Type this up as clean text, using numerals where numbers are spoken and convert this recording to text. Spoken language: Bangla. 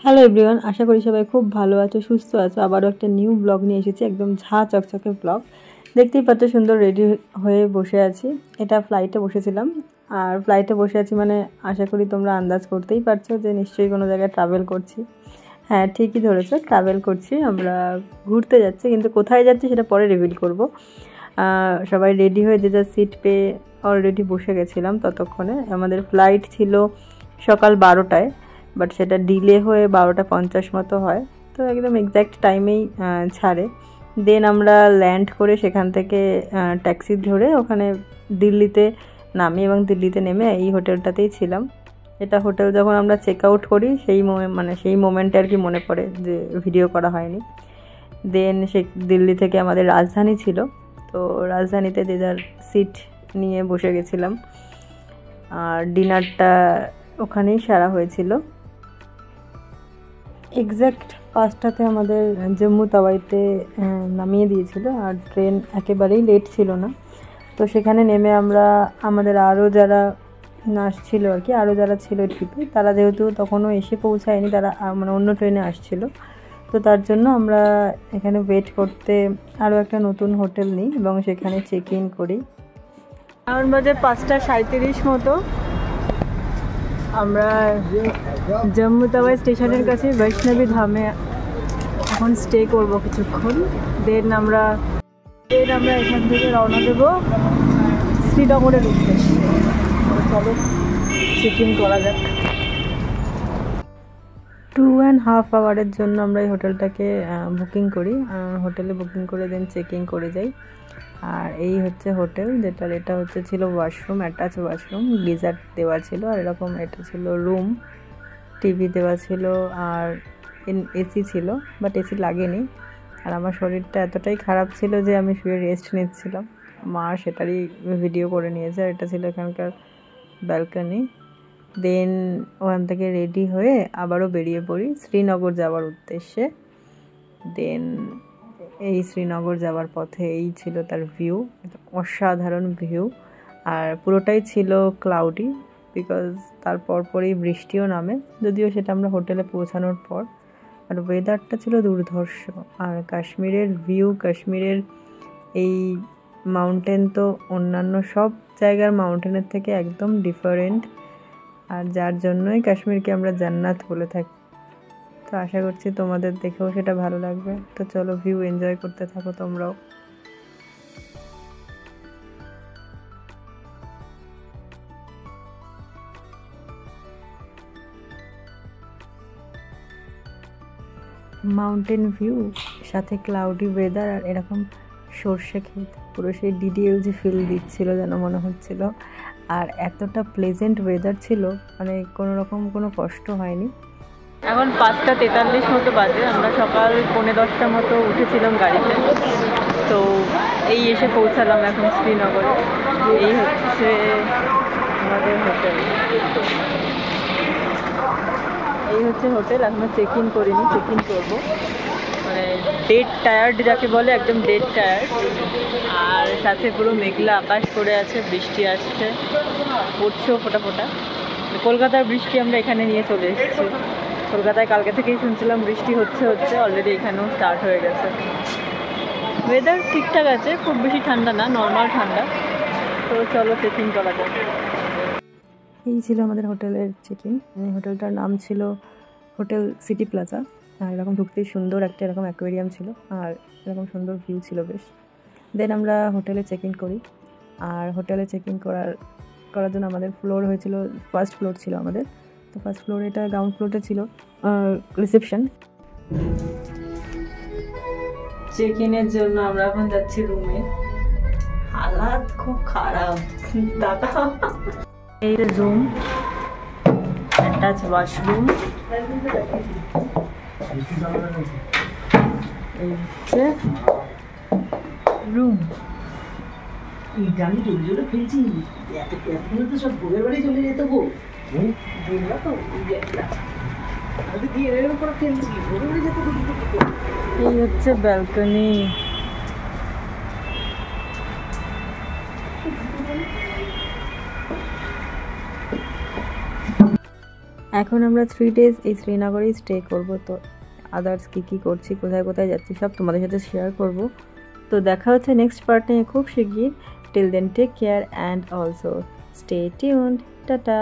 হ্যালো এভরিওয়ান, আশা করি সবাই খুব ভালো আছো, সুস্থ আছো। আবারও একটা নিউ ব্লগ নিয়ে এসেছি, একদম ঝা চকচকে ব্লগ। দেখতেই পাচ্ছ সুন্দর রেডি হয়ে বসে আছি। এটা ফ্লাইটে বসেছিলাম, আর ফ্লাইটে বসে আছি মানে আশা করি তোমরা আন্দাজ করতেই পারছো যে নিশ্চয়ই কোনো জায়গায় ট্রাভেল করছি। হ্যাঁ, ঠিকই ধরেছো, ট্রাভেল করছি, আমরা ঘুরতে যাচ্ছি, কিন্তু কোথায় যাচ্ছি সেটা পরে রিভিল করব। সবাই রেডি হয়ে যে যার সিট পেয়ে অলরেডি বসে গেছিলাম। ততক্ষণে আমাদের ফ্লাইট ছিল সকাল 12টায়, বাট সেটা ডিলে হয়ে 12:50 মতো হয়, তো একদম এক্স্যাক্ট টাইমেই ছাড়ে। দেন আমরা ল্যান্ড করে সেখান থেকে ট্যাক্সি ধরে ওখানে দিল্লিতে নামি, এবং দিল্লিতে নেমে এই হোটেলটাতেই ছিলাম। এটা হোটেল যখন আমরা চেক আউট করি সেই মোমেন্টে আর কি মনে পড়ে যে ভিডিও করা হয়নি। দেন দিল্লি থেকে আমাদের রাজধানী ছিল, তো রাজধানীতে যে যার সিট নিয়ে বসে গেছিলাম, আর ডিনারটা ওখানেই সারা হয়েছিল। এক্স্যাক্ট 5টাতে আমাদের জম্মু তাওয়াইতে নামিয়ে দিয়েছিল, আর ট্রেন একেবারেই লেট ছিল না। তো সেখানে নেমে আমরা আমাদের আরও যারা আসছিল আর কি, আরও যারা ছিল ট্রিপে, তারা যেহেতু তখনও এসে পৌঁছায়নি, তারা মানে অন্য ট্রেনে আসছিল, তো তার জন্য আমরা এখানে ওয়েট করতে আরও একটা নতুন হোটেল নিই এবং সেখানে চেক ইন করি। এখন বাজে 5:37 মতো। আমরা জম্মু তাওয়াই স্টেশনের কাছে বৈষ্ণবী ধামে এখন স্টে করব কিছুক্ষণ। দেন আমরা এখান থেকে রওনা দেব শ্রীনগরের উদ্দেশ্যে। চলো চেক ইন করা যাক। 2.5 আওয়ারের জন্য আমরা এই হোটেলটাকে বুকিং করি, হোটেলে বুকিং করে দেন চেক ইন করে যাই। আর এই হচ্ছে হোটেল, এটা ছিল ওয়াশরুম, অ্যাটাচ ওয়াশরুম, গিজার দেওয়া ছিল, আর এরকম এটা ছিল রুম, টিভি দেওয়া ছিল, আর এসি ছিল, বাট এসি লাগেনি। আর আমার শরীরটা এতটাই খারাপ ছিল যে আমি শুয়ে রেস্ট নিচ্ছিলাম, মা সেটারই ভিডিও করে নিয়েছে। আর এটা ছিল এখানকার ব্যালকনি। দেন ওখান থেকে রেডি হয়ে আবারও বেরিয়ে পড়ি শ্রীনগর যাওয়ার উদ্দেশ্যে। দেন এই শ্রীনগর যাওয়ার পথে এই ছিল তার ভিউ, অসাধারণ ভিউ, আর পুরোটাই ছিল ক্লাউডি, বিকজ তার পরপরই বৃষ্টিও নামে, যদিও সেটা আমরা হোটেলে পৌঁছানোর পর। আর ওয়েদারটা ছিল দুর্ধর্ষ। আর কাশ্মীরের ভিউ, কাশ্মীরের এই মাউন্টেন তো অন্যান্য সব জায়গার মাউন্টেনের থেকে একদম ডিফারেন্ট, আর যার জন্যই কাশ্মীরকে আমরা জান্নাত বলে থাকি। তো আশা করছি তোমাদের দেখেও সেটা ভালো লাগবে। তো চলো ভিউ এনজয় করতে থাকো তোমরাও। মাউন্টেন ভিউ, সাথে ক্লাউডি ওয়েদার, আর এরকম সর্ষে ক্ষেত, পুরো সেই ডিডিএলজি ফিল দিচ্ছিল যেন মনে হচ্ছিল। আর এতটা প্লেজেন্ট ওয়েদার ছিল, মানে কোনো রকম কোনো কষ্ট হয়নি। এখন 5:43 মতো বাজে, আমরা সকাল 9:45 মতো উঠেছিলাম গাড়িতে, তো এই এসে পৌঁছালাম এখন শ্রীনগরে। এই হচ্ছে আমাদের হোটেল, এই হচ্ছে হোটেল। এখনও চেক ইন করিনি, চেক ইন করবো। মানে ডেড টায়ার্ড যাকে বলে, একদম ডেড টায়ার্ড। আর সাথে পুরো মেঘলা আকাশ করে আছে, বৃষ্টি আসছে, পড়ছেও ফোটা ফোটা। কলকাতার বৃষ্টি আমরা এখানে নিয়ে চলে এসেছি। কলকাতায় কালকে থেকেই শুনছিলাম বৃষ্টি হচ্ছে, অলরেডি এখানেও স্টার্ট হয়ে গেছে। ওয়েদার ঠিকঠাক আছে, খুব বেশি ঠান্ডা না, নর্মাল ঠান্ডা। তো চলো চেক ইন করা যাক। এই ছিল আমাদের হোটেলের চেক ইন। হোটেলটার নাম ছিল হোটেল সিটি প্লাজা। আর এরকম ঢুকতেই সুন্দর একটা এরকম অ্যাকোয়ারিয়াম ছিল, আর এরকম সুন্দর ভিউ ছিল বেশ। দেন আমরা হোটেলে চেক ইন করি, আর হোটেলে চেক ইন করার জন্য আমাদের ফ্লোর হয়েছিল, ফার্স্ট ফ্লোর ছিল আমাদের। তো ফার্স্ট ফ্লোরে, এটা গ্রাউন্ড ফ্লোরটা ছিল রিসেপশন। চেক ইনের জন্য আমরা এখন যাচ্ছি রুমে। হালাত খুব খারাপ দাদা। এই রুম, অ্যাটাচ ওয়াশরুম, এই হচ্ছে রুম। এইটা আমি জোরে জোরে ফেলছি, এতক্ষণে তো সব ভোরের বাড়ি চলে যেত গো। দেখলা তো দিয়ে এর উপর ফেলছি, ভোরের বাড়ি যেত। এই হচ্ছে ব্যালকনি। এখন আমরা 3 ডেজ এই শ্রীনগরেই স্টে করব। তো আদার্স কী করছি, কোথায় কোথায় যাচ্ছি সব তোমাদের সাথে শেয়ার করব। তো দেখা হচ্ছে নেক্সট পার্ট নিয়ে খুব শিগগির। Till then take care and also stay tuned. Tata.